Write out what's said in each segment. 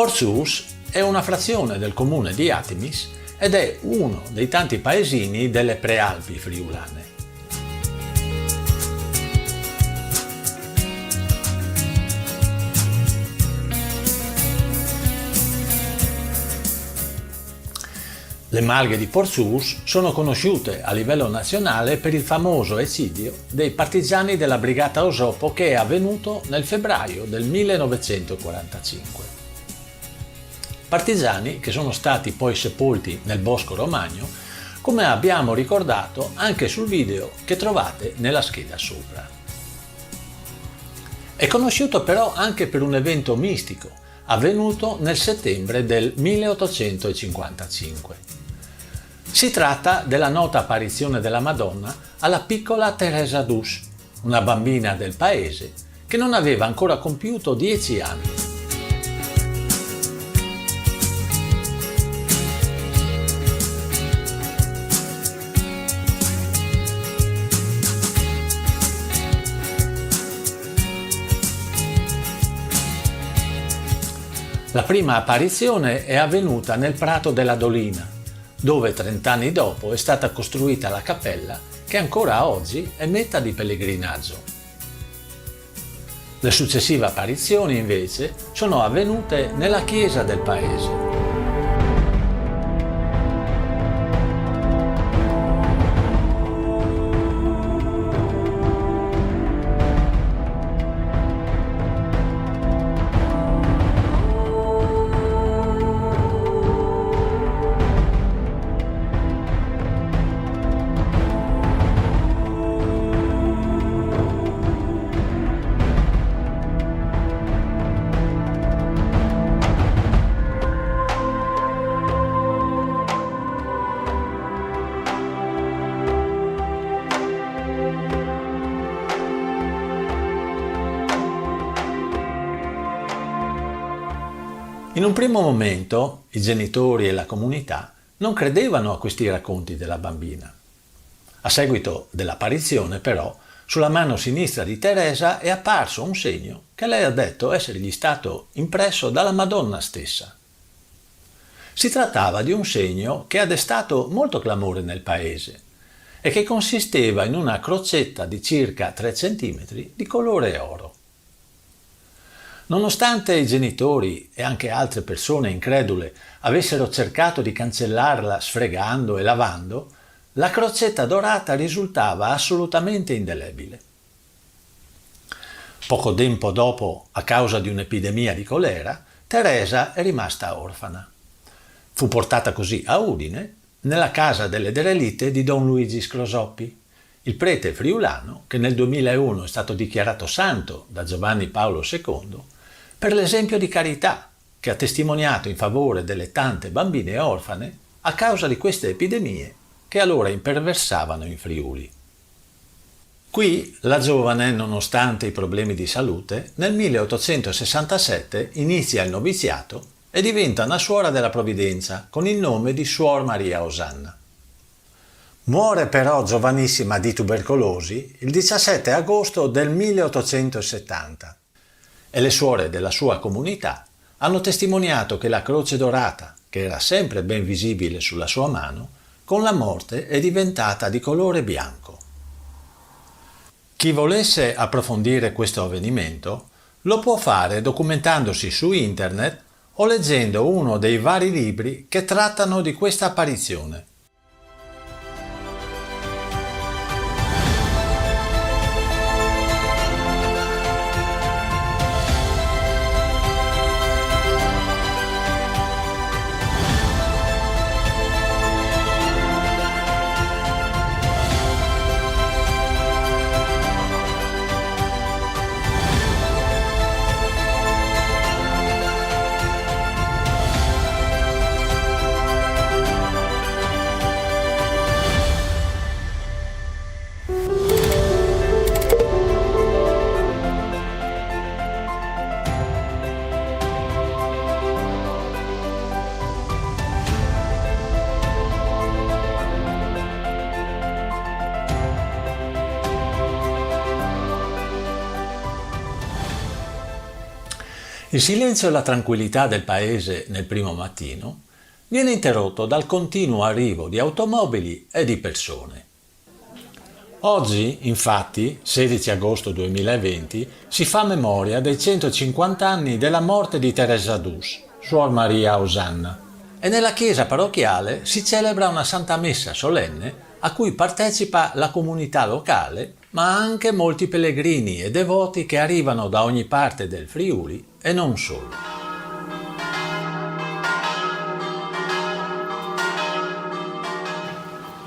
Portsous è una frazione del comune di Atimis ed è uno dei tanti paesini delle Prealpi friulane. Le malghe di Portsous sono conosciute a livello nazionale per il famoso eccidio dei partigiani della Brigata Osopo che è avvenuto nel febbraio del 1945. Partigiani che sono stati poi sepolti nel Bosco Romagno, come abbiamo ricordato anche sul video che trovate nella scheda sopra. È conosciuto però anche per un evento mistico avvenuto nel settembre del 1855. Si tratta della nota apparizione della Madonna alla piccola Teresa d'Us, una bambina del paese che non aveva ancora compiuto 10 anni. La prima apparizione è avvenuta nel Prato della Dolina, dove 30 anni dopo è stata costruita la cappella che ancora oggi è meta di pellegrinaggio. Le successive apparizioni invece sono avvenute nella chiesa del paese. In un primo momento i genitori e la comunità non credevano a questi racconti della bambina. A seguito dell'apparizione, però, sulla mano sinistra di Teresa è apparso un segno che lei ha detto essergli stato impresso dalla Madonna stessa. Si trattava di un segno che ha destato molto clamore nel paese e che consisteva in una crocetta di circa 3 cm di colore oro. Nonostante i genitori e anche altre persone incredule avessero cercato di cancellarla sfregando e lavando, la crocetta dorata risultava assolutamente indelebile. Poco tempo dopo, a causa di un'epidemia di colera, Teresa è rimasta orfana. Fu portata così a Udine, nella casa delle derelitte di Don Luigi Scrosoppi, il prete friulano che nel 2001 è stato dichiarato santo da Giovanni Paolo II per l'esempio di carità che ha testimoniato in favore delle tante bambine orfane a causa di queste epidemie che allora imperversavano in Friuli. Qui la giovane, nonostante i problemi di salute, nel 1867 inizia il noviziato e diventa una suora della provvidenza con il nome di Suor Maria Osanna. Muore però giovanissima di tubercolosi il 17 agosto del 1870 e le suore della sua comunità hanno testimoniato che la croce dorata, che era sempre ben visibile sulla sua mano, con la morte è diventata di colore bianco. Chi volesse approfondire questo avvenimento lo può fare documentandosi su internet o leggendo uno dei vari libri che trattano di questa apparizione. Il silenzio e la tranquillità del paese nel primo mattino viene interrotto dal continuo arrivo di automobili e di persone. Oggi, infatti, 16 agosto 2020, si fa memoria dei 150 anni della morte di Teresa d'Us, Suor Maria Osanna, e nella chiesa parrocchiale si celebra una Santa Messa solenne a cui partecipa la comunità locale, ma anche molti pellegrini e devoti che arrivano da ogni parte del Friuli e non solo.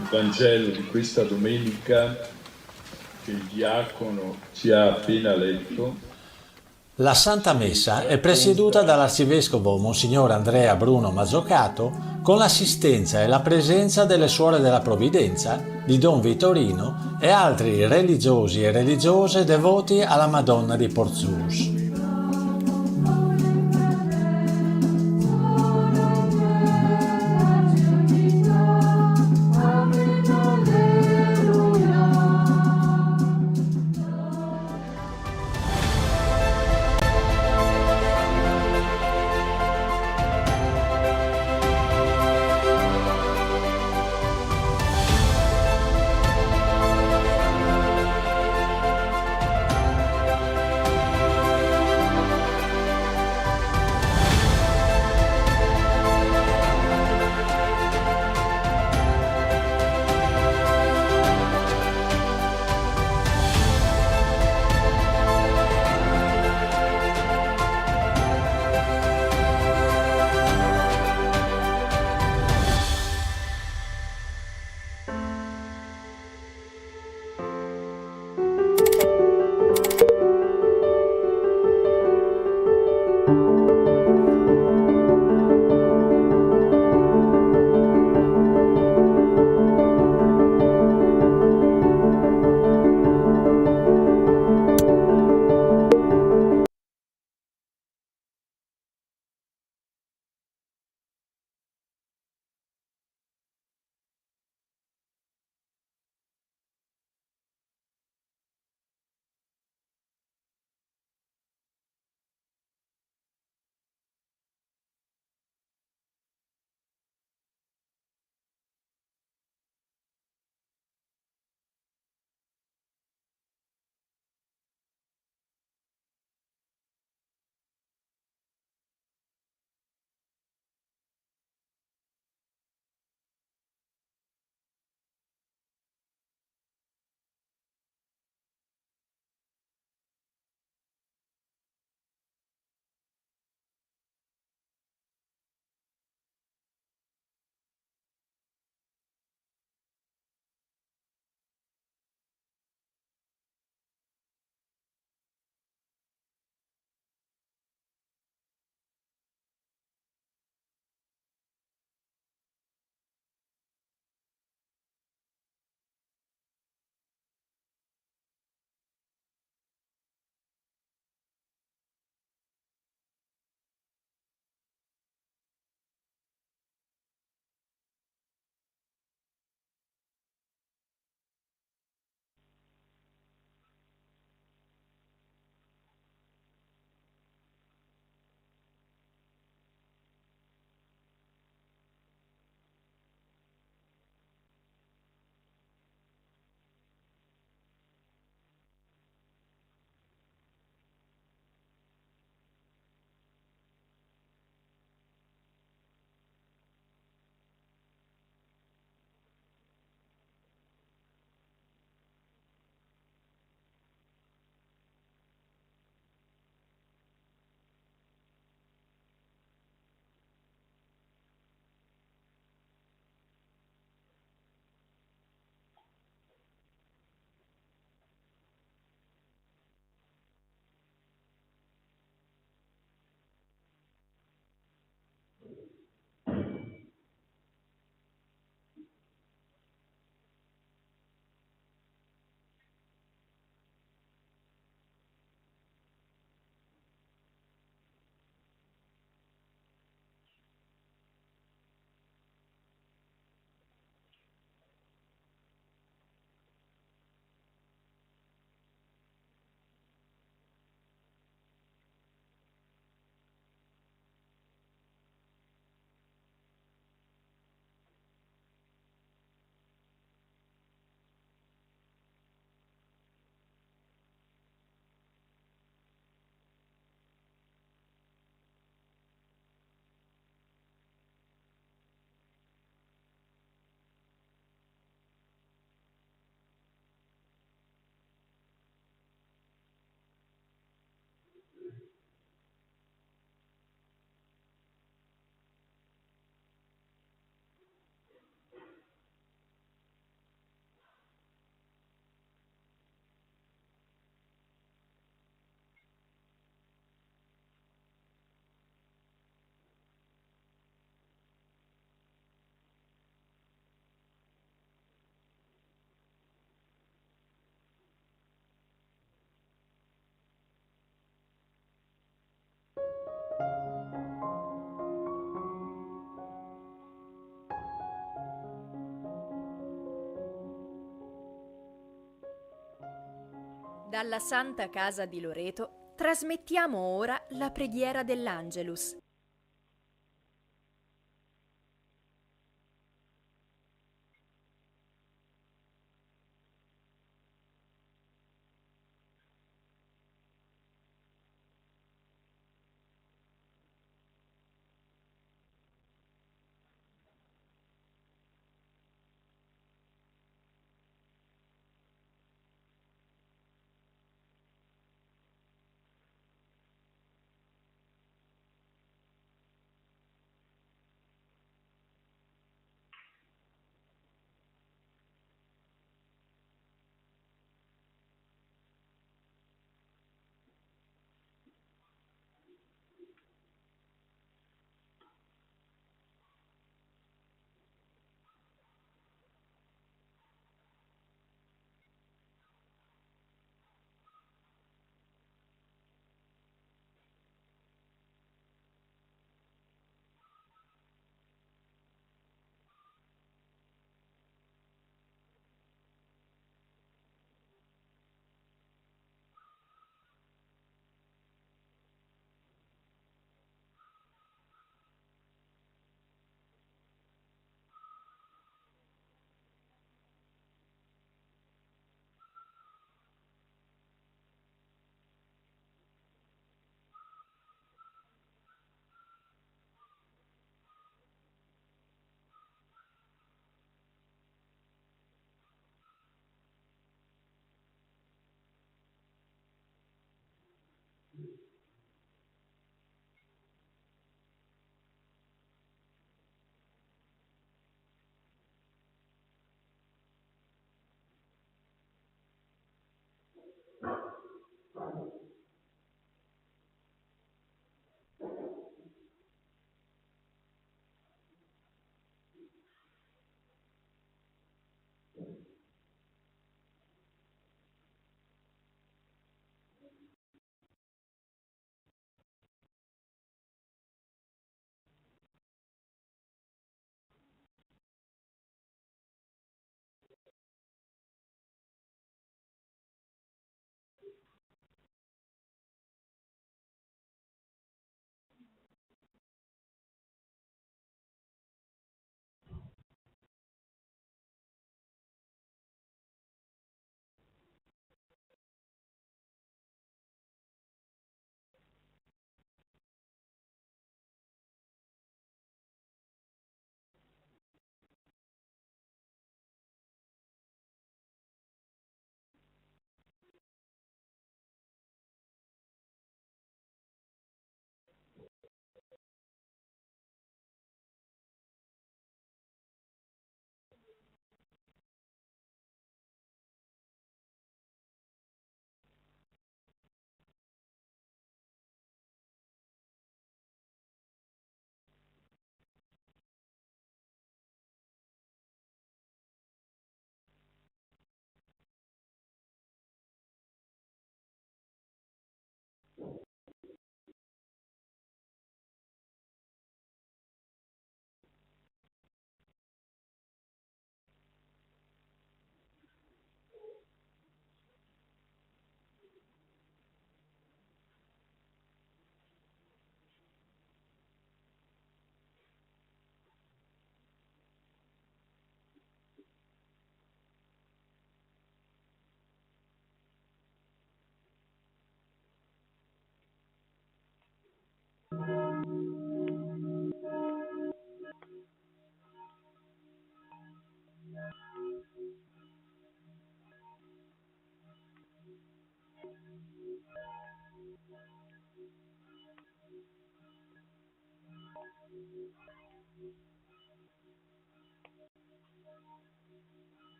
Il Vangelo di questa domenica che il diacono ci ha appena letto. La Santa Messa è presieduta dall'Arcivescovo Monsignor Andrea Bruno Mazzocato con l'assistenza e la presenza delle Suore della Provvidenza, di Don Vittorino e altri religiosi e religiose devoti alla Madonna di Porzus. Dalla Santa Casa di Loreto trasmettiamo ora la preghiera dell'Angelus.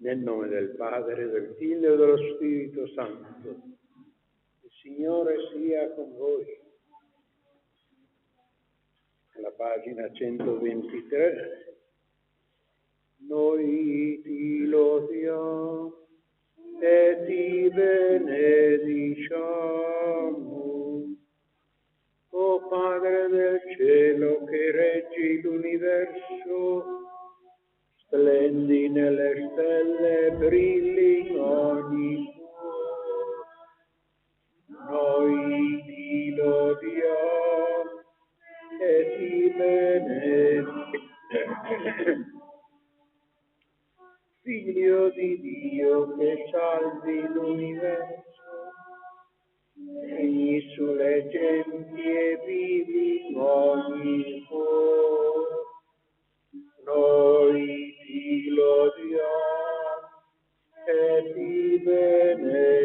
Nel nome del Padre, del Figlio e dello Spirito Santo. Il Signore sia con voi. Alla pagina 123. Noi ti lodiamo e ti benediciamo, o Padre del cielo che reggi l'universo. Splendi nelle stelle, brilli in ogni cuore. Noi ti lodiamo e ti benediciamo. Figlio di Dio che salvi l'universo, regni sulle genti e vivi in ogni cuore. Noi ti lodiamo e ti benediciamo.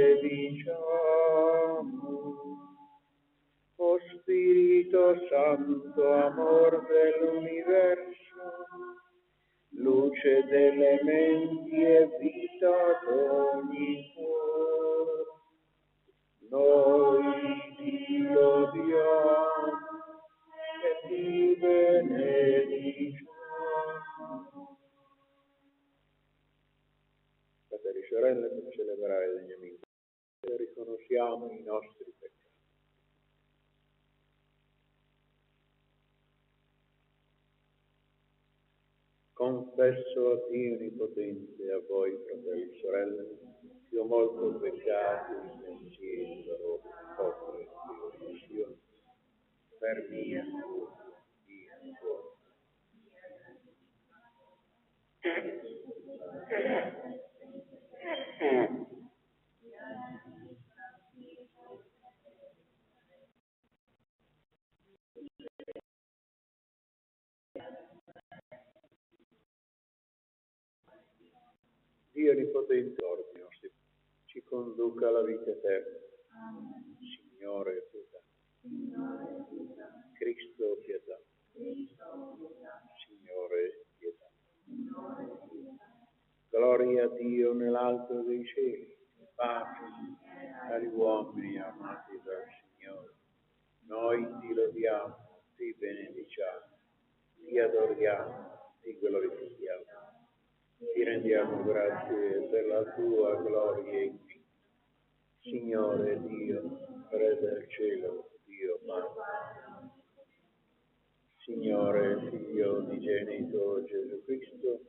O Spirito Santo, amor dell'universo, luce delle menti e vita d'ogni cuore. Noi ti lodiamo e ti benediciamo. Fratelli e sorelle, per celebrare degnamente riconosciamo i nostri peccati. Confesso a Dio Onnipotente e a voi, fratelli e sorelle, che ho molto peccato in pensiero, opere e omissione, per mia colpa, mia colpa. Dio Onnipotente, ordine, ci conduca alla vita eterna. Signore, pietà. Cristo, pietà. Signore, pietà. Gloria a Dio nell'alto dei cieli, pace agli uomini amati dal Signore. Noi ti lodiamo, ti benediciamo, ti adoriamo, ti glorifichiamo. Ti rendiamo grazie per la tua gloria infinita. Signore Dio, Re del cielo, Dio Padre. Signore Figlio unigenito Gesù Cristo,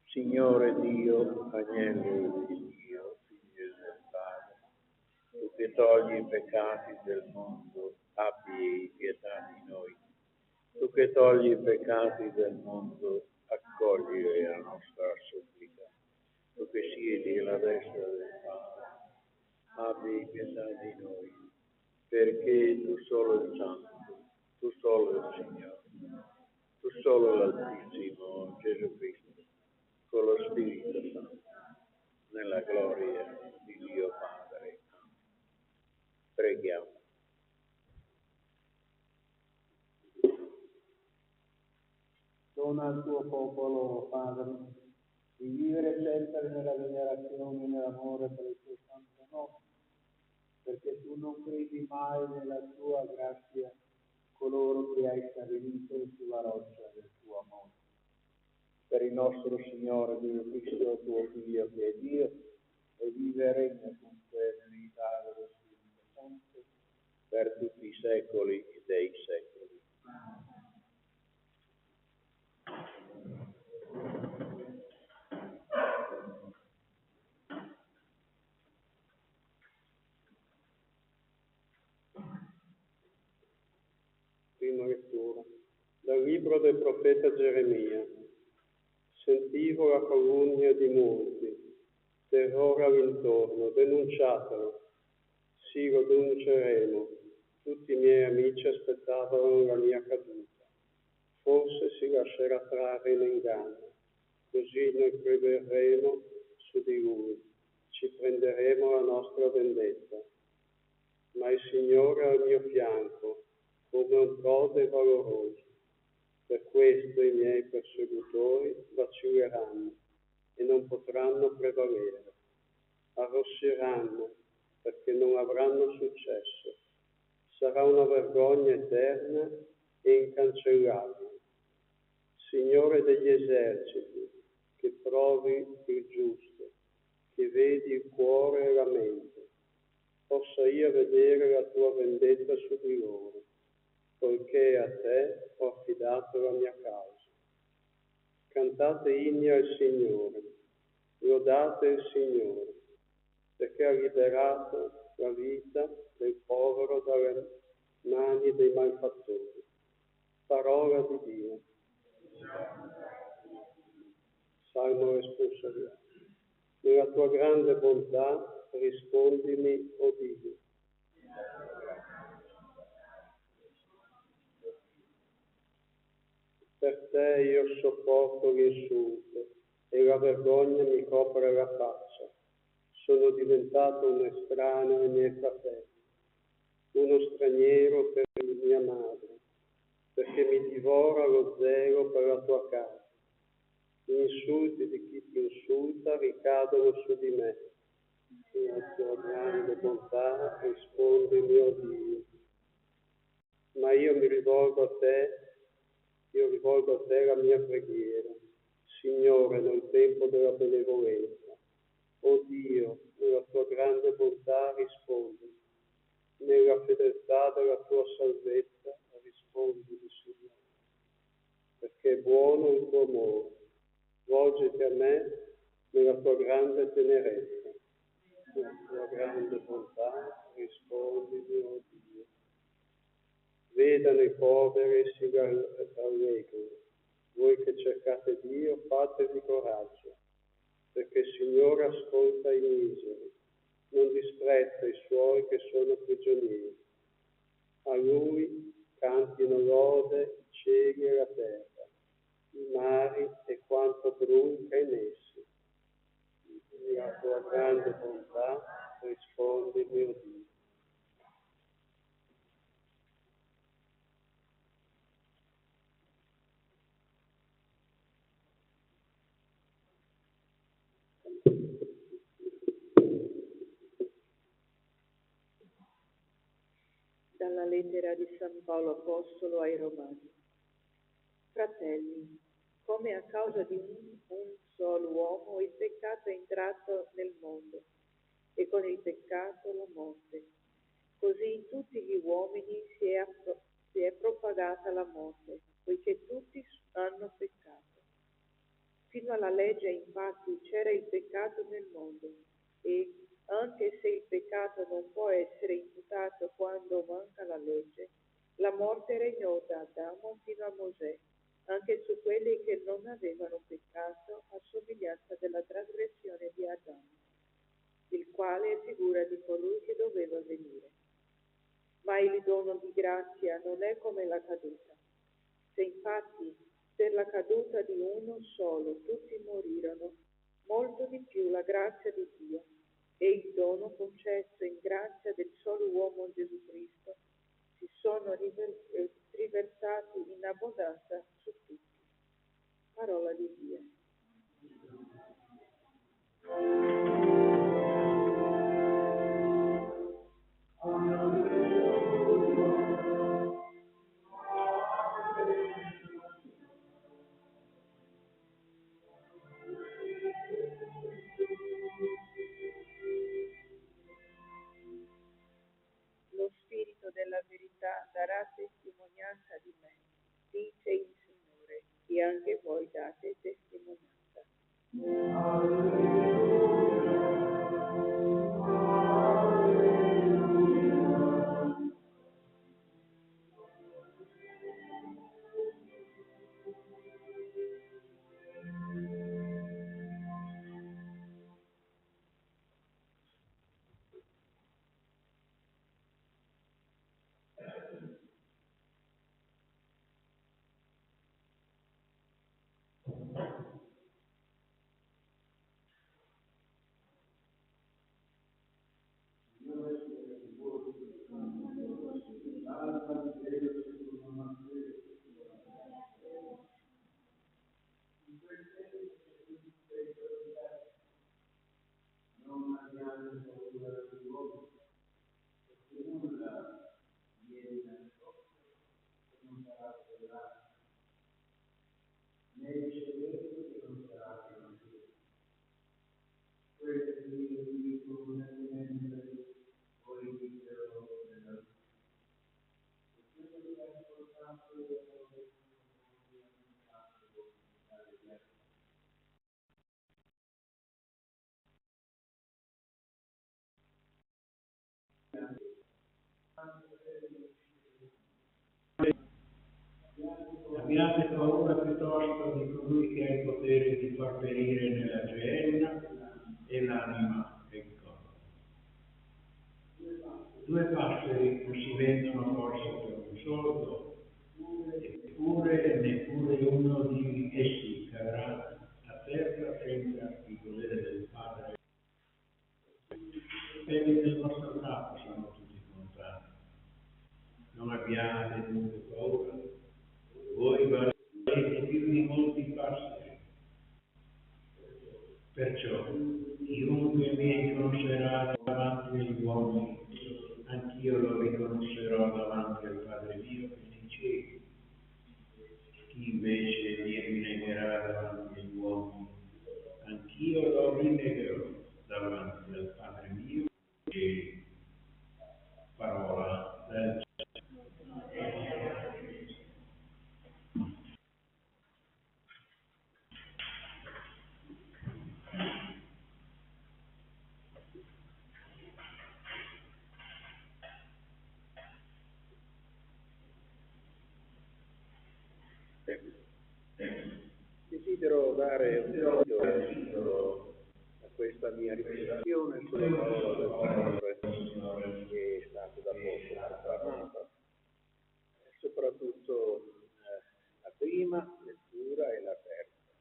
Signore Dio, Agnello di Dio, Figlio del Padre. Tu che togli i peccati del mondo, abbi pietà di noi. Tu che togli i peccati del mondo, accogli la nostra supplica. Tu che siedi alla destra del Padre, abbi pietà di noi, perché tu solo il Santo, tu solo il Signore, tu solo l'Altissimo Gesù Cristo, con lo Spirito Santo, nella gloria di Dio Padre. Preghiamo. Dona al tuo popolo, Padre, di vivere sempre nella venerazione e nell'amore per il tuo santo nome, perché tu non credi mai nella tua grazia coloro che hai stabilito sulla roccia del tuo amore. Per il nostro Signore Gesù Cristo, tuo Figlio che è Dio, e vive e regna con te nell'unità dello Spirito Santo, per tutti i secoli dei secoli. Prima lettura dal libro del profeta Geremia. Sentivo la calunnia di molti, terrore all'intorno, denunciatelo. Sì, lo denunceremo. Tutti i miei amici aspettavano la mia caduta. Forse si lascerà trarre in inganno, così noi preverremo su di lui, ci prenderemo la nostra vendetta. Ma il Signore è al mio fianco, come un prode valoroso. Per questo i miei persecutori vacilleranno e non potranno prevalere. Arrossiranno perché non avranno successo. Sarà una vergogna eterna e incancellabile. Signore degli eserciti, che provi il giusto, che vedi il cuore e la mente, possa io vedere la tua vendetta su di loro, poiché a te ho affidato la mia causa. Cantate inni al Signore, lodate il Signore, perché ha liberato la vita del povero dalle mani dei malfattori. Parola di Dio. Salmo responsoriale. Nella tua grande bontà rispondimi, o Dio. Per te io sopporto l'insulto e la vergogna mi copre la faccia. Sono diventato un estraneo ai miei fratelli, uno straniero per mia madre, perché mi divora lo zelo per la tua casa. Gli insulti di chi ti insulta ricadono su di me. Nella tua grande bontà rispondi, mio Dio. Ma io rivolgo a te la mia preghiera. Signore, nel tempo della benevolenza. O Dio, nella tua grande bontà rispondi. Nella fedeltà della tua salvezza rispondi, Signore. Perché è buono il tuo amore. Volgiti a me nella tua grande tenerezza. Nella tua grande bontà rispondi, mio Dio. Vedano i poveri e si rallegrino. Voi che cercate Dio, fatevi coraggio, perché il Signore ascolta i miseri, non disprezza i suoi che sono prigionieri. A Lui cantino lode i cieli e la terra, i mari e quanto brunca in essi. Nella tua grande bontà rispondi, mio Dio. Dalla lettera di San Paolo Apostolo ai Romani. Fratelli, come a causa di un solo uomo il peccato è entrato nel mondo e con il peccato la morte, così in tutti gli uomini si è propagata la morte, poiché tutti hanno peccato. Fino alla legge, infatti, c'era il peccato nel mondo e, anche se il peccato non può essere imputato quando manca la legge, la morte regnò da Adamo fino a Mosè, anche su quelli che non avevano peccato, a somiglianza della trasgressione di Adamo, il quale è figura di colui che doveva venire. Ma il dono di grazia non è come la caduta. Se infatti per la caduta di uno solo tutti morirono, molto di più la grazia di Dio e il dono concesso in grazia del solo uomo Gesù Cristo si sono riversati in abbondanza su tutti. Parola di Dio. Lo Spirito della verità darà testimonianza di me, dice il Signore, e anche voi date testimonianza. Abbiate paura piuttosto di colui che ha il potere di far perire nella geenna e l'anima e il corpo. 2 passeri non si vendono forse per un soldo, eppure neppure uno di essi cadrà a terra senza il volere del Padre. I peli del vostro capo sono tutti contati. Non abbiate dunque paura. Voi valete più di molti passeri. Perciò, chiunque mi riconoscerà davanti agli uomini, anch'io lo riconoscerò davanti al Padre mio che è nei cieli. Chi invece mi rinnegherà davanti agli uomini, anch'io lo rinnegherò davanti al Padre mio che è nei cieli. Parola del Desidero dare un titolo a questa mia riflessione sulla parola del Signore che è stata da poco proclamata, soprattutto la prima lettura e la terza.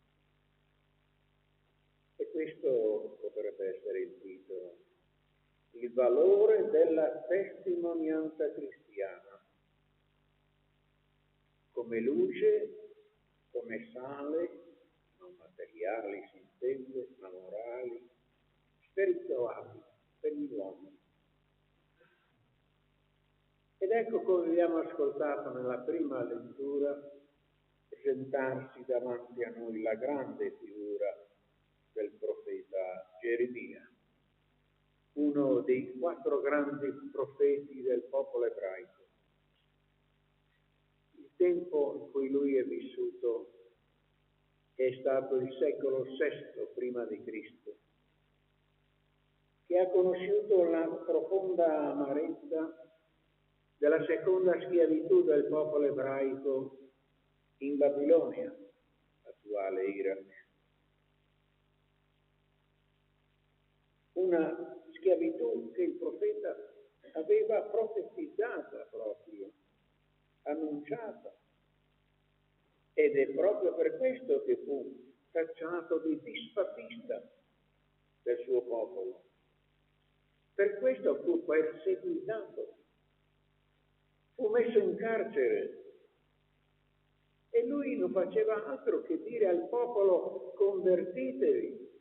E questo potrebbe essere il titolo: il valore della testimonianza cristiana, come luce, come sale, non materiali si intende, ma morali, spirituali per gli uomini. Ed ecco come abbiamo ascoltato nella prima lettura presentarsi davanti a noi la grande figura del profeta Geremia, uno dei 4 grandi profeti del popolo ebraico. Il tempo in cui lui è vissuto è stato il secolo VI prima di Cristo, che ha conosciuto la profonda amarezza della seconda schiavitù del popolo ebraico in Babilonia, attuale Iraq. Una schiavitù che il profeta aveva profetizzata proprio, annunciata. Ed è proprio per questo che fu tacciato di disfattista del suo popolo. Per questo fu perseguitato, fu messo in carcere. E lui non faceva altro che dire al popolo: convertitevi,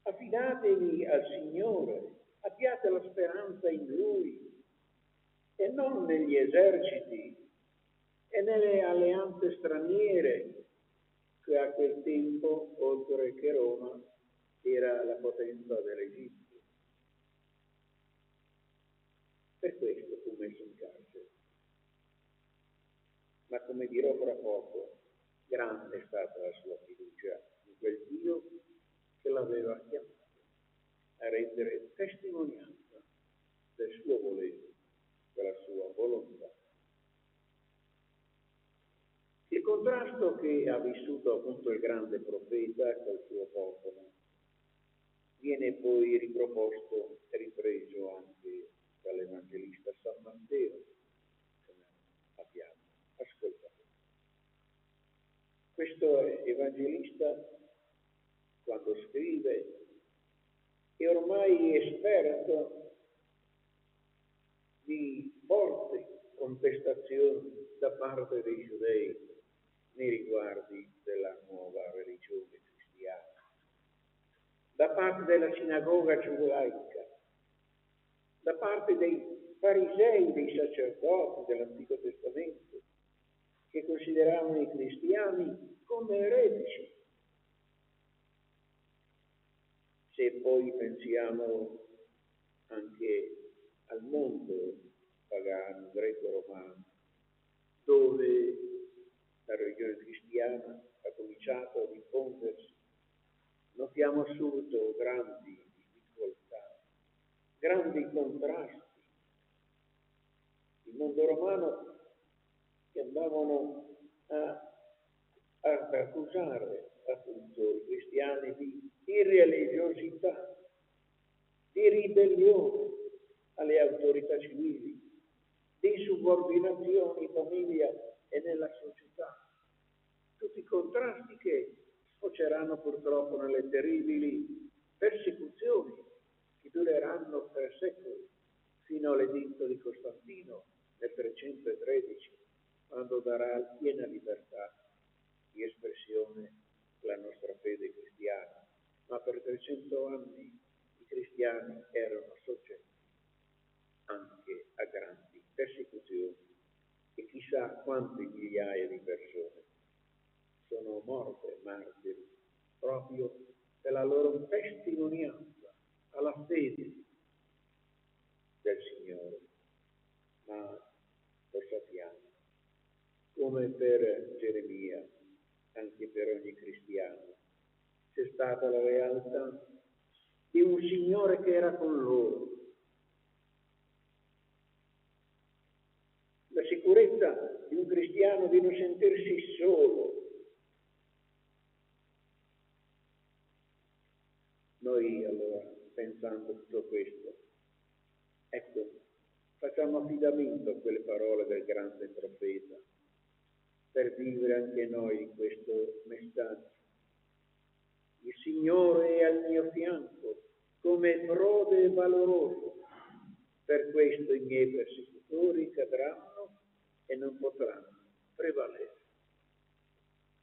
affidatevi al Signore, abbiate la speranza in Lui e non negli eserciti e nelle alleanze straniere che a quel tempo, oltre che Roma, era la potenza dell'Egitto. Per questo fu messo in carcere. Ma come dirò fra poco, grande è stata la sua fiducia in quel Dio che l'aveva chiamato a rendere testimonianza del suo volere, della sua volontà. Il contrasto che ha vissuto appunto il grande profeta col suo popolo viene poi riproposto e ripreso anche dall'Evangelista San Matteo, come abbiamo ascoltato. Questo Evangelista, quando scrive, è ormai esperto di forti contestazioni da parte dei giudei nei riguardi della nuova religione cristiana, da parte della sinagoga giudaica, da parte dei farisei, dei sacerdoti dell'Antico Testamento, che consideravano i cristiani come eretici. Se poi pensiamo anche al mondo pagano, greco-romano, dove la religione cristiana ha cominciato a diffondersi, notiamo subito grandi difficoltà, grandi contrasti. Il mondo romano che andavano ad accusare appunto i cristiani di irreligiosità, di ribellione alle autorità civili, di subordinazione in famiglia e nella società. Tutti i contrasti che sfoceranno purtroppo nelle terribili persecuzioni che dureranno per secoli, fino all'editto di Costantino nel 313, quando darà piena libertà di espressione alla nostra fede cristiana. Ma per 300 anni i cristiani erano soggetti anche a grandi persecuzioni e chissà quante migliaia di persone sono morte martiri proprio per la loro testimonianza alla fede del Signore. Ma lo sappiamo, come per Geremia, anche per ogni cristiano, c'è stata la realtà di un Signore che era con loro. La sicurezza di un cristiano di non sentirsi solo. Noi allora, pensando a tutto questo, ecco, facciamo affidamento a quelle parole del grande profeta per vivere anche noi questo messaggio. Il Signore è al mio fianco come prode valoroso, per questo i miei persecutori cadranno e non potranno prevalere.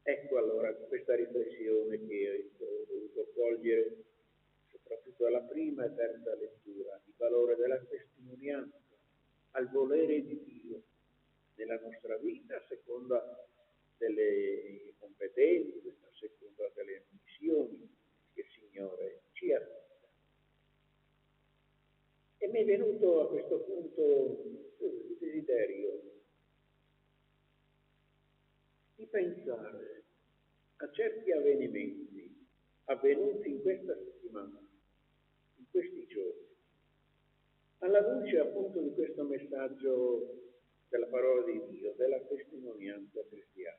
Ecco allora questa riflessione che ho voluto cogliere soprattutto alla prima e terza lettura, il valore della testimonianza al volere di Dio nella nostra vita a seconda delle competenze, a seconda delle missioni che il Signore ci affida. E mi è venuto a questo punto il desiderio di pensare a certi avvenimenti avvenuti in questa settimana, in questi giorni, alla luce appunto di questo messaggio della parola di Dio, della testimonianza cristiana.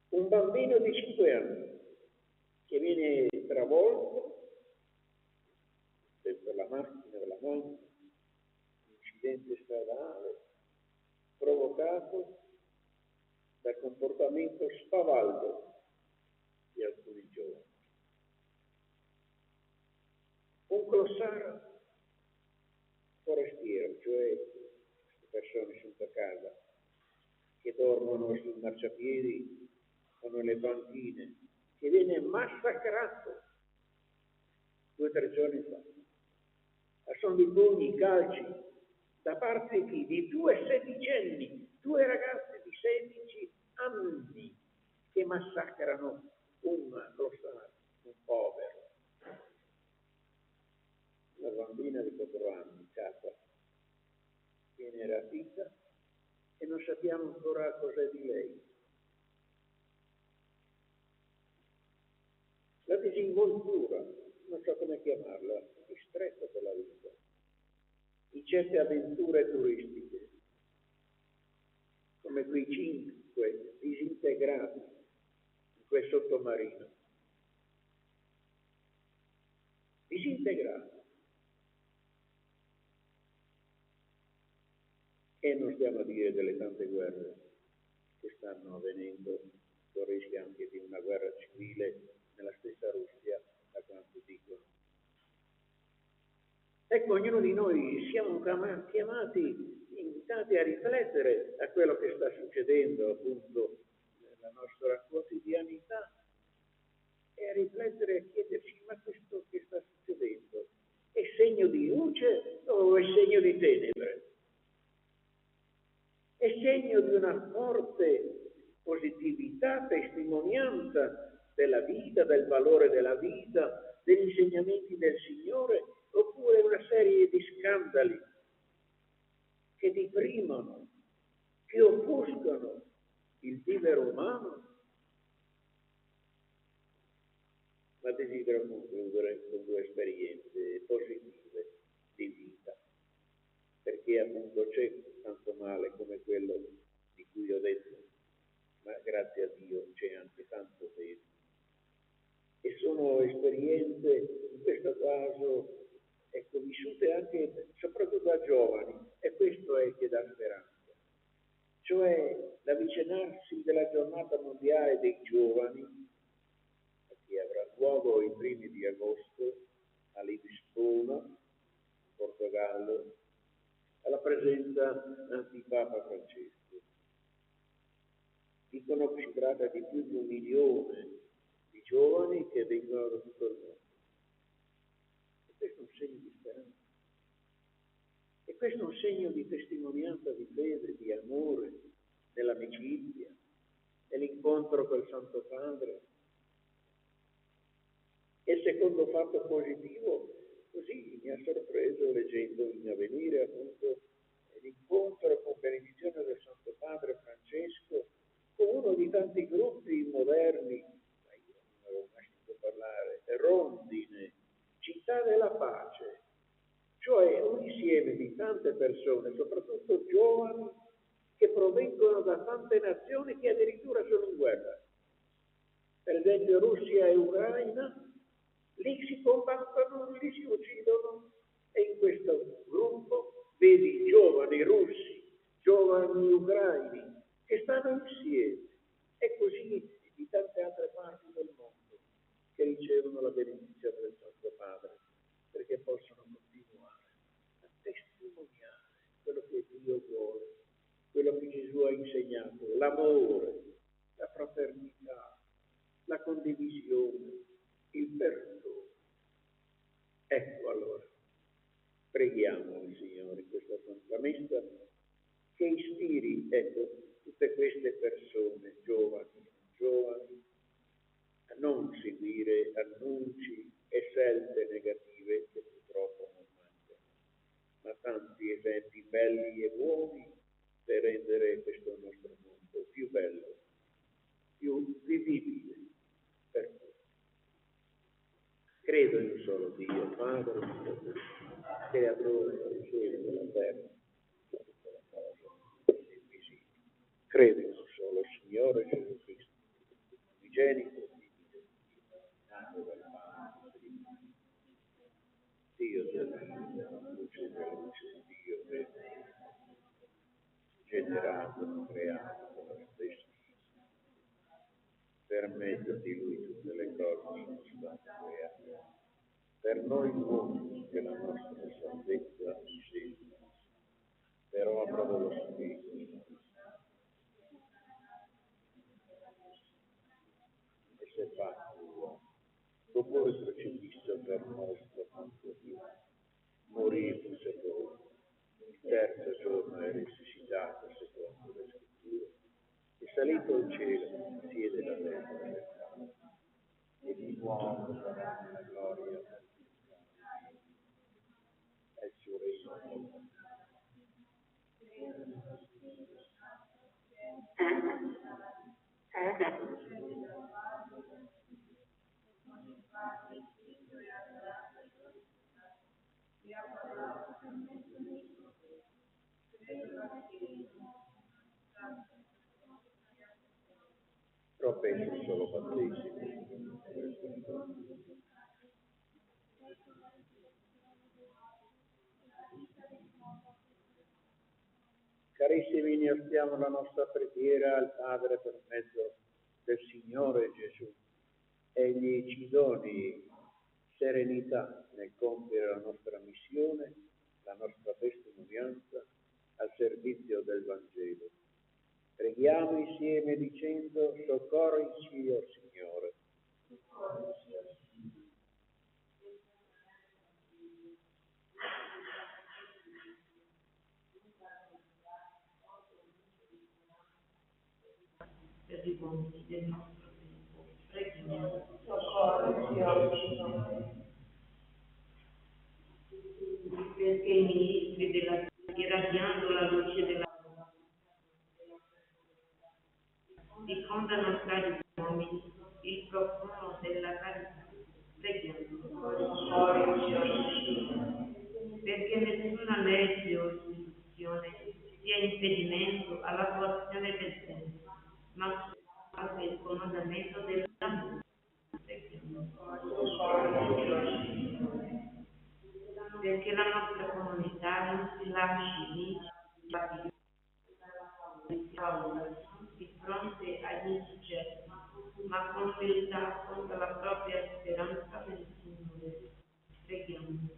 Un bambino di 5 anni che viene travolto per la macchina della mamma, un incidente stradale provocato dal comportamento spavaldo di alcuni giovani. Un glossario forestiero, cioè persone senza casa, che dormono sul marciapiedi o nelle banchine, che viene massacrato 2 o 3 giorni fa. A son di pugni, calci, da parte di chi? Di 2 sedicenni, 2 ragazzi di 16 anni che massacrano un glossario, un povero. Una bambina di 4 anni, Cata, viene rapita e non sappiamo ancora cos'è di lei. La disinvoltura, non so come chiamarla, distretta della vita, in certe avventure turistiche, come quei 5 disintegrati in quel sottomarino. Disintegrati. E non stiamo a dire delle tante guerre che stanno avvenendo, con rischio anche di una guerra civile nella stessa Russia, da quanto dicono. Ecco, ognuno di noi siamo chiamati, invitati a riflettere a quello che sta succedendo appunto nella nostra quotidianità e a riflettere e a chiederci: ma questo che sta succedendo è segno di luce o è segno di tenebre? è segno di una forte positività, testimonianza della vita, del valore della vita, degli insegnamenti del Signore, oppure una serie di scandali che deprimono, che offuscano il vivere umano? Ma desidero concludere con due esperienze positive di vita, perché appunto c'è tanto male come quello di cui ho detto, ma grazie a Dio c'è anche tanto bene. E sono esperienze, in questo caso, ecco, vissute anche, soprattutto da giovani, e questo è che dà speranza. Cioè l'avvicinarsi della giornata mondiale dei giovani, che avrà luogo i primi di agosto a Lisbona, in Portogallo, alla presenza di Papa Francesco. Dicono che si tratta di più di 1 milione di giovani che vengono da tutto il mondo. E questo è un segno di speranza. E questo è un segno di testimonianza di fede, di amore, dell'amicizia, dell'incontro col Santo Padre. E il secondo fatto positivo, così mi ha sorpreso leggendo in Avvenire appunto l'incontro con benedizione del Santo Padre Francesco con uno di tanti gruppi moderni, ma io non avevo mai sentito parlare, Rondine, città della pace, cioè un insieme di tante persone, soprattutto giovani, che provengono da tante nazioni che addirittura sono in guerra. Per esempio Russia e Ucraina. Lì si combattono, lì si uccidono, e in questo gruppo vedi giovani russi, giovani ucraini che stanno insieme, e così di tante altre parti del mondo che ricevono la benedizione del Santo Padre, perché possono continuare a testimoniare quello che Dio vuole, quello che Gesù ha insegnato, l'amore, la fraternità, la condivisione, il perdono. Ecco allora, preghiamo il Signore in questa Santa Messa che ispiri, ecco, tutte queste persone, giovani e non giovani, a non seguire annunci e scelte negative che purtroppo non mancano, ma tanti esempi belli e buoni per rendere questo nostro mondo più bello, più vivibile per tutti. Credo in un solo Dio, Padre, creatore del cielo e della terra, di tutte le cose invisibili. Credo in un solo Signore Gesù Cristo, unigenito, nato dal Padre, Dio della luce della luce di Dio, generato, creato dalla stessa per mezzo di Lui tutte le cose sono state create. Per noi uomini che la nostra salvezza insegna, per opera dello Spirito. E si è fatto uomo, dopo il crocifisso per nostro tanto Dio, morì fu sepolto, il terzo giorno è risuscitato secondo le Scritture, è salito al cielo, siede alla destra del Padre, e di nuovo sarà nella gloria è il suo regno. Professo solo battesimo. Carissimi, iniziamo la nostra preghiera al Padre per mezzo del Signore Gesù. Egli ci doni serenità nel compiere la nostra missione, la nostra testimonianza al servizio del Vangelo. Preghiamo insieme dicendo: soccorrici, o Signore. per gli uomini del nostro tempo. Preghiamo. Perché i ministri della irradiando la luce della diffondano tra gli uomini il profumo della carità. Preghiamo. Perché nessuna legge o istituzione sia impedimento all'attuazione del senso, ma anche il comandamento dell'amore. Preghiamo. Perché la nostra comunità non si lasci vincere di fronte agli insuccessi, ma con umiltà contro la propria speranza nel Signore. Preghiamo.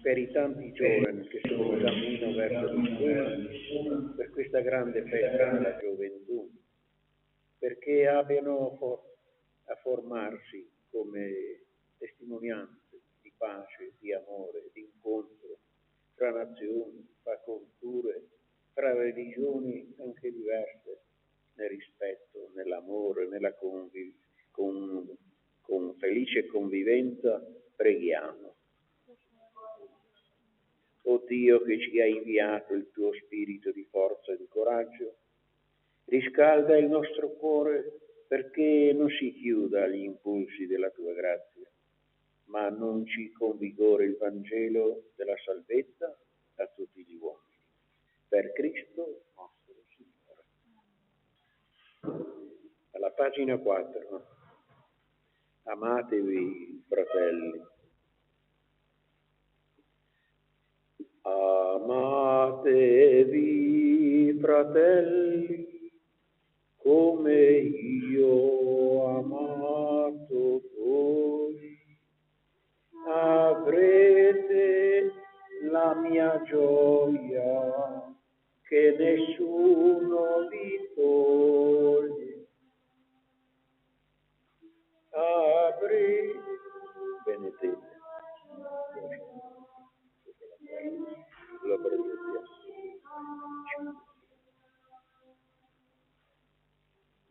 Per i tanti giovani che sono in cammino verso lo scuola, per questa grande festa della gioventù, perché abbiano a formarsi come testimonianze di pace, di amore, di incontro tra nazioni, tra culture, tra religioni anche diverse, nel rispetto, nell'amore, nella con felice convivenza. Preghiamo. O Dio che ci hai inviato il tuo spirito di forza e di coraggio, riscalda il nostro cuore perché non si chiuda agli impulsi della tua grazia, ma annunci con vigore il Vangelo della salvezza a tutti gli uomini. Per Cristo nostro Signore. Alla pagina 4. Amatevi, fratelli. Amatevi, fratelli, come io ho amato voi. Avrete la mia gioia che nessuno vi toglie. Benedete. La presenza.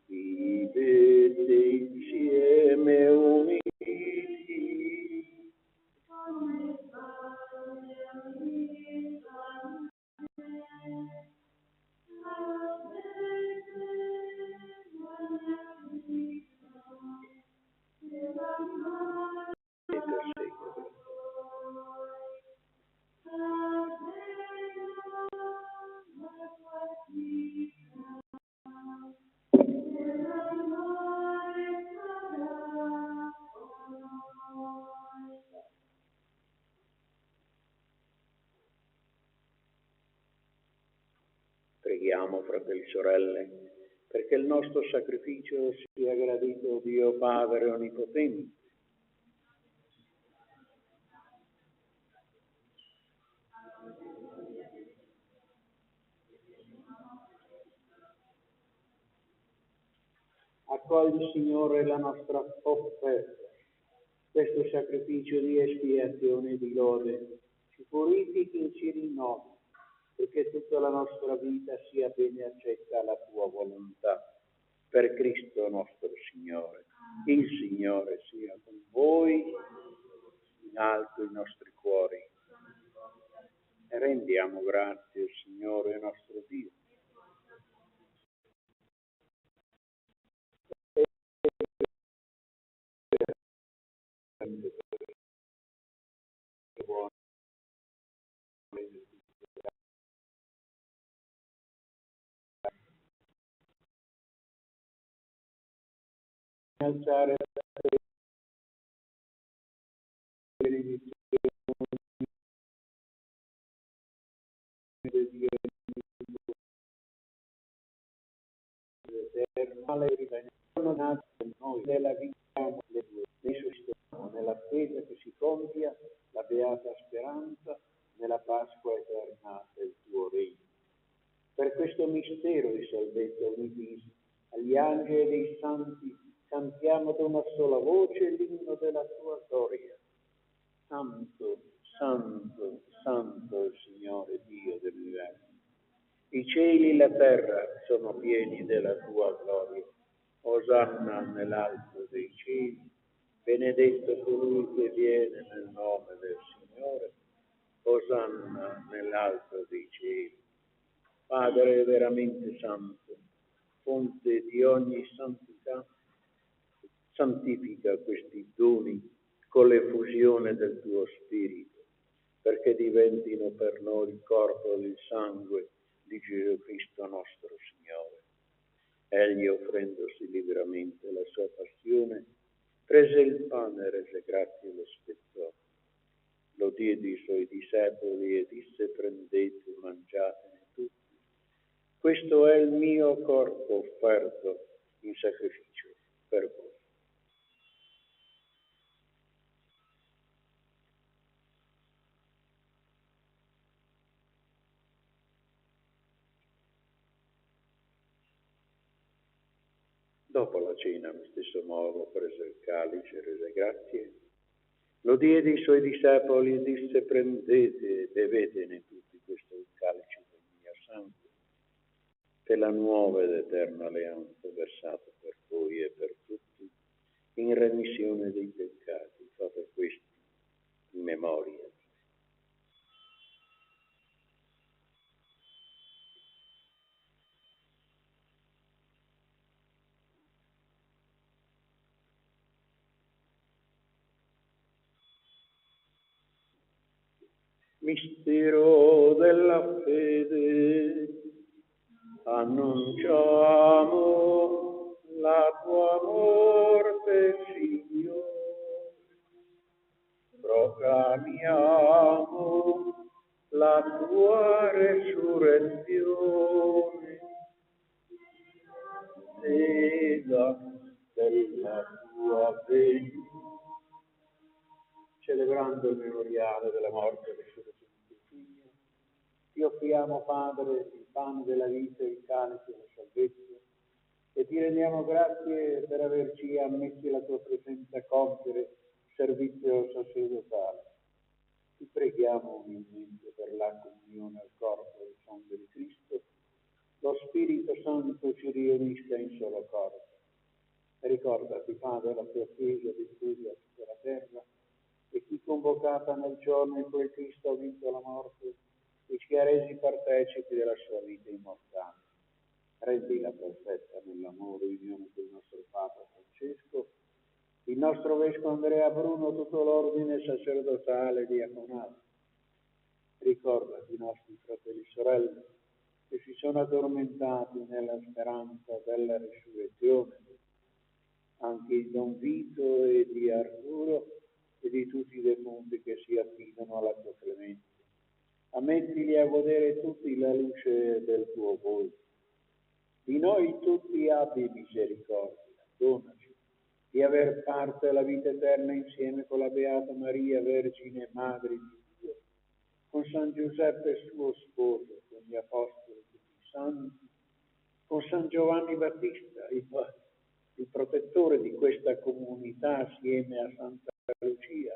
Vivete insieme uniti. Preghiamo, fratelli e sorelle, perché il nostro sacrificio sia gradito Dio Padre Onnipotente. Accogli, Signore, la nostra offerta, questo sacrificio di espiazione e di lode, ci purifichi e ci rinnovi, perché tutta la nostra vita sia bene accetta alla tua volontà. Per Cristo nostro Signore. Il Signore sia con voi, in alto i nostri cuori. E rendiamo grazie al Signore nostro Dio. Alzare la benedizione di Dio eterno e rivenendo nato in noi, nella vita le due, risuscitiamo nell'attesa che si compia la beata speranza nella Pasqua eterna del tuo regno. Per questo mistero di salvezza uniti agli angeli e dei santi, cantiamo ad una sola voce l'inno della tua gloria. Santo, santo, santo il Signore Dio dell'universo. I cieli e la terra sono pieni della tua gloria. Osanna nell'alto dei cieli, benedetto colui che viene nel nome del Signore. Osanna nell'alto dei cieli. Padre veramente santo, fonte di ogni santità, santifica questi doni con l'effusione del tuo Spirito, perché diventino per noi il corpo e il sangue di Gesù Cristo nostro Signore. Egli, offrendosi liberamente la sua passione, prese il pane, rese grazie e lo spezzò. Lo diede ai suoi discepoli e disse: prendete, mangiatene tutti. Questo è il mio corpo offerto in sacrificio per voi. Dopo la cena, allo stesso modo, prese il calice, rese grazie, lo diede ai suoi discepoli e disse: prendete e bevetene tutti, questo è il calice del mio sangue, per la nuova ed eterna alleanza versata per voi e per tutti, in remissione dei peccati. Fate questo in memoria. Mistero della fede, annunciamo la tua morte, Signore, proclamiamo la tua resurrezione, attesa della tua venuta. Celebrando il memoriale della morte e resurrezione di tuo Figlio, ti offriamo, Padre, il pane della vita, il calice della salvezza, e ti rendiamo grazie per averci ammessi la tua presenza a compiere servizio sacerdotale. Ti preghiamo umilmente per la comunione al corpo e al sangue di Cristo, lo Spirito Santo ci riunisca in solo corpo. E ricordati, Padre, la tua Chiesa diffusa su tutta la terra, e chi convocata nel giorno in cui Cristo ha vinto la morte e ci ha resi partecipi della sua vita immortale. Rendila perfetta nell'amore e unione del nostro Papa Francesco, il nostro Vescovo Andrea Bruno, tutto l'ordine sacerdotale diaconale. Ricordati i nostri fratelli e sorelle che si sono addormentati nella speranza della risurrezione, anche di Don Vito e di Arturo, e di tutti i defunti che si affidano alla tua clemenza. Ammettili a godere tutti la luce del tuo volto. Di noi tutti abbi misericordia, donaci di aver parte alla vita eterna insieme con la Beata Maria, Vergine e Madre di Dio, con San Giuseppe suo sposo, con gli Apostoli e tutti i Santi, con San Giovanni Battista, il protettore di questa comunità, assieme a Santa Lucia,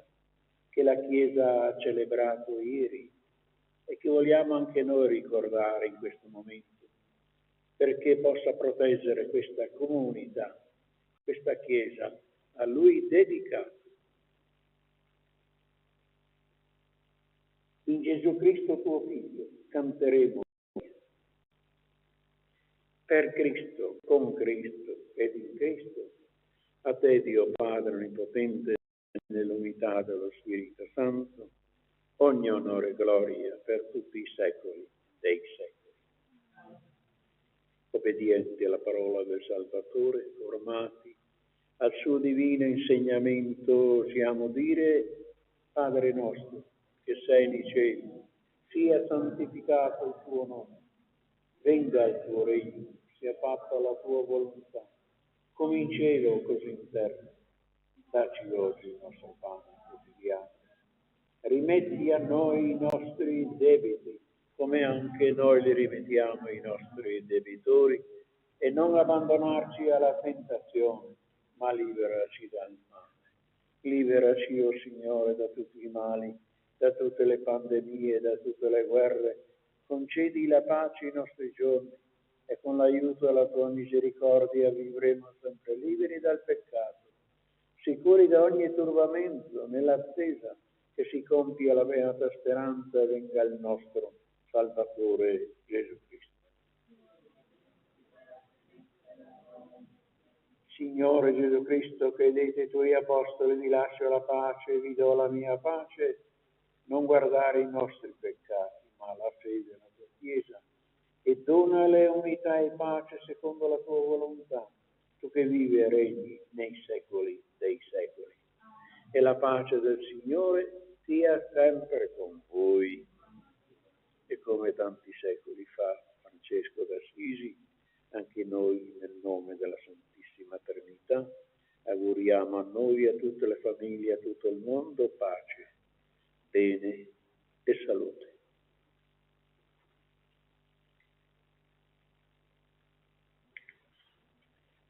che la Chiesa ha celebrato ieri e che vogliamo anche noi ricordare in questo momento, perché possa proteggere questa comunità, questa Chiesa a Lui dedicata. In Gesù Cristo tuo Figlio canteremo per Cristo, con Cristo ed in Cristo. A te, Dio Padre Onnipotente, nell'unità dello Spirito Santo, ogni onore e gloria per tutti i secoli dei secoli. Obbedienti alla parola del Salvatore, formati al suo divino insegnamento, osiamo dire: Padre nostro, che sei nei cieli, sia santificato il tuo nome, venga il tuo regno, sia fatta la tua volontà, come in cielo così in terra. Dacci oggi il nostro pane quotidiano. Rimetti a noi i nostri debiti, come anche noi li rimettiamo ai nostri debitori, e non abbandonarci alla tentazione, ma liberaci dal male. Liberaci, o Signore, da tutti i mali, da tutte le pandemie, da tutte le guerre, concedi la pace ai nostri giorni e con l'aiuto della tua misericordia vivremo sempre liberi dal peccato, sicuri da ogni turbamento, nell'attesa che si compia la beata speranza e venga il nostro Salvatore Gesù Cristo. Signore Gesù Cristo, che hai detto ai tuoi apostoli: vi lascio la pace, vi do la mia pace, non guardare i nostri peccati, ma la fede della tua Chiesa, e donale unità e pace secondo la tua volontà, tu che vivi e regni nei secoli dei secoli. E la pace del Signore sia sempre con voi. E come tanti secoli fa Francesco d'Assisi, anche noi nel nome della Santissima Trinità auguriamo a noi e a tutte le famiglie, a tutto il mondo, pace, bene e salute.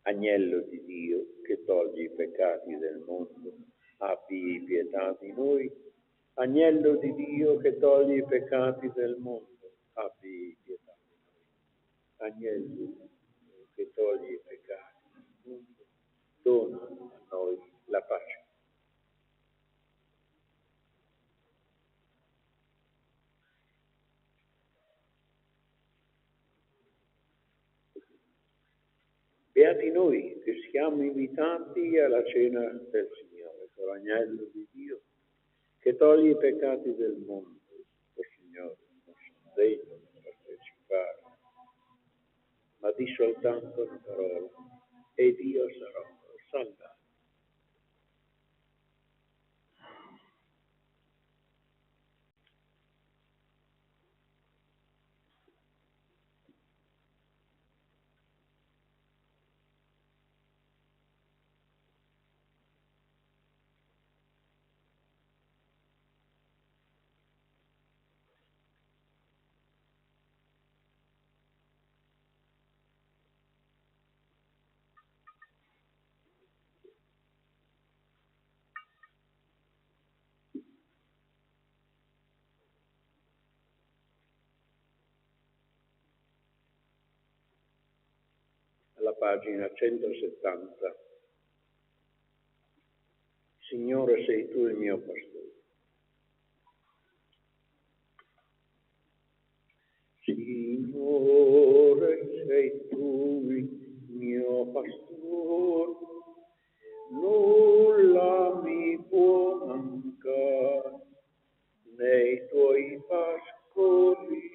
Agnello di Dio che togli i peccati del mondo, abbi pietà di noi. Agnello di Dio che togli i peccati del mondo, abbi pietà di noi. Agnello di Dio che togli i peccati del mondo, dona a noi la pace. Beati noi che siamo invitati alla cena del Signore, con l'agnello di Dio che toglie i peccati del mondo. O Signore, non sono degno di partecipare, ma di soltanto una parola, ed io sarò salvato. Alla pagina 170. Signore, sei tu il mio pastore. Signore, sei tu il mio pastore, nulla mi può mancare nei tuoi pascoli.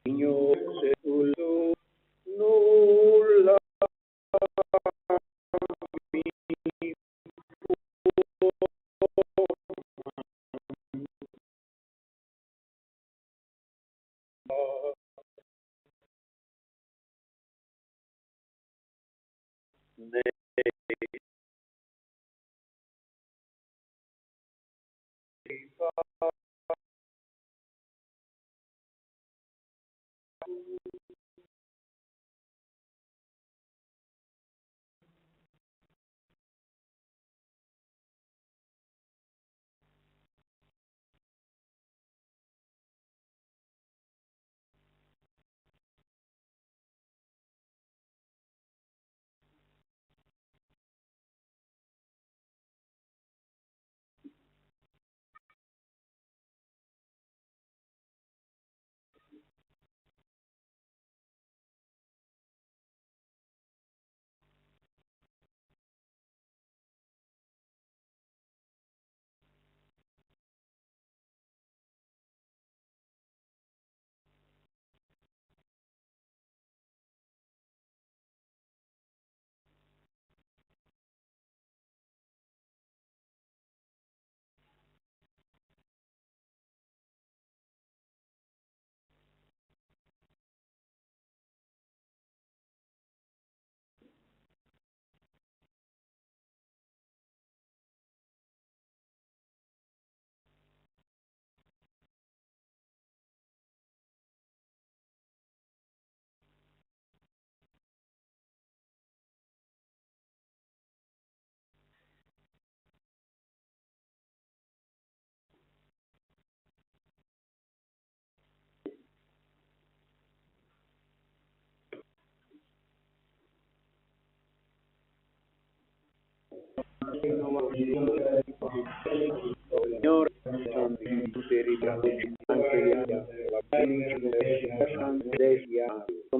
Signore, tu nulla mi può né Signore, santi, tutti i anche gli altri, la